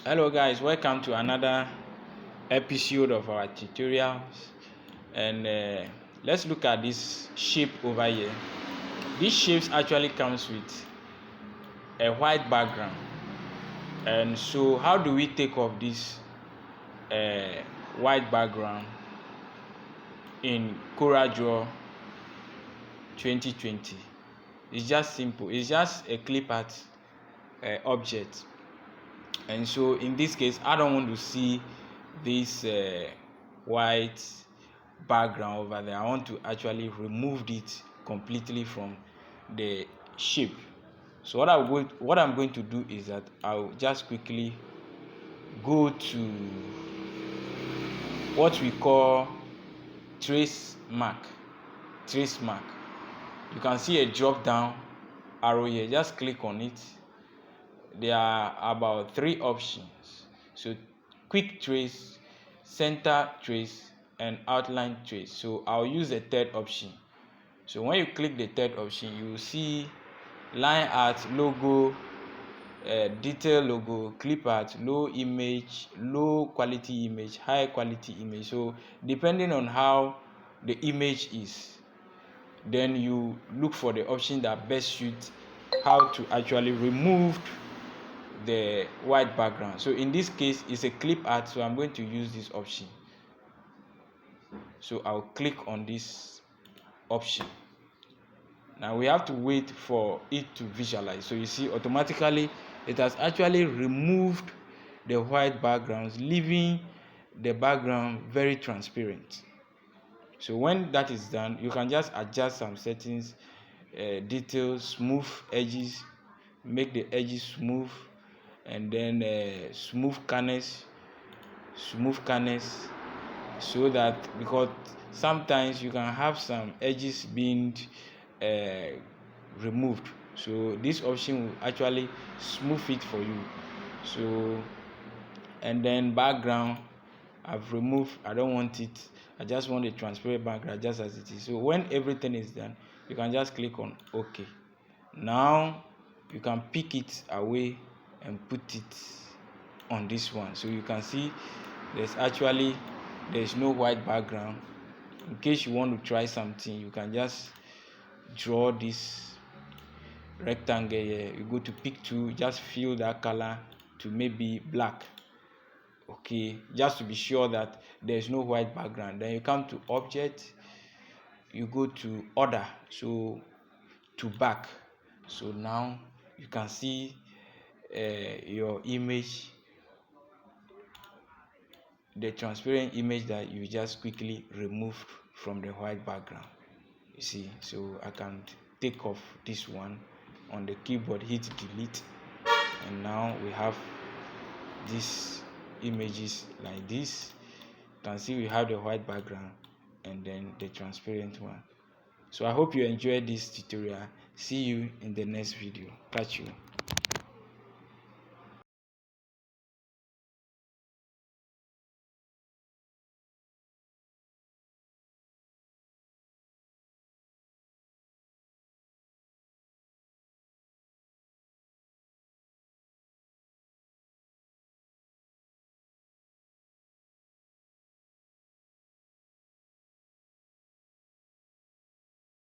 Hello guys, welcome to another episode of our tutorials, and let's look at this shape over here. This shape actually comes with a white background, and so how do we take off this white background in Coreldraw 2020? It's just simple. It's just a clip art object. And so in this case, I don't want to see this white background over there. I want to actually remove it completely from the shape. So what I'm going to do is that I'll just quickly go to what we call trace mark. You can see a drop down arrow here. Just click on it. There are about 3 options. So quick trace, center trace, and outline trace. So I'll use the third option. So when you click the third option, you will see line art, logo, detail logo, clip art, low image, low quality image, high quality image. So depending on how the image is, then you look for the option that best suits how to actually remove the white background. So in this case, it's a clip art, so I'm going to use this option. So I'll click on this option. Now we have to wait for it to visualize. So you see, automatically it has actually removed the white backgrounds, leaving the background very transparent. So when that is done, you can just adjust some settings, details, smooth edges, make the edges smooth, and then smooth corners, so that, because sometimes you can have some edges being removed, so this option will actually smooth it for you. So, and then background, I've removed. I don't want it. I just want a transparent background just as it is. So when everything is done, you can just click on OK. Now you can pick it away and put it on this one. So you can see there's no white background. In case you want to try something, you can just draw this rectangle here. You go to pick tool, just fill that color to maybe black. Okay, just to be sure that there's no white background. Then you come to object, you go to order, so to back. So now you can see your image, the transparent image that you just quickly removed from the white background. You see, so I can take off this one on the keyboard, hit delete, and now we have these images like this. You can see we have the white background and then the transparent one. So I hope you enjoyed this tutorial. See you in the next video. Catch you.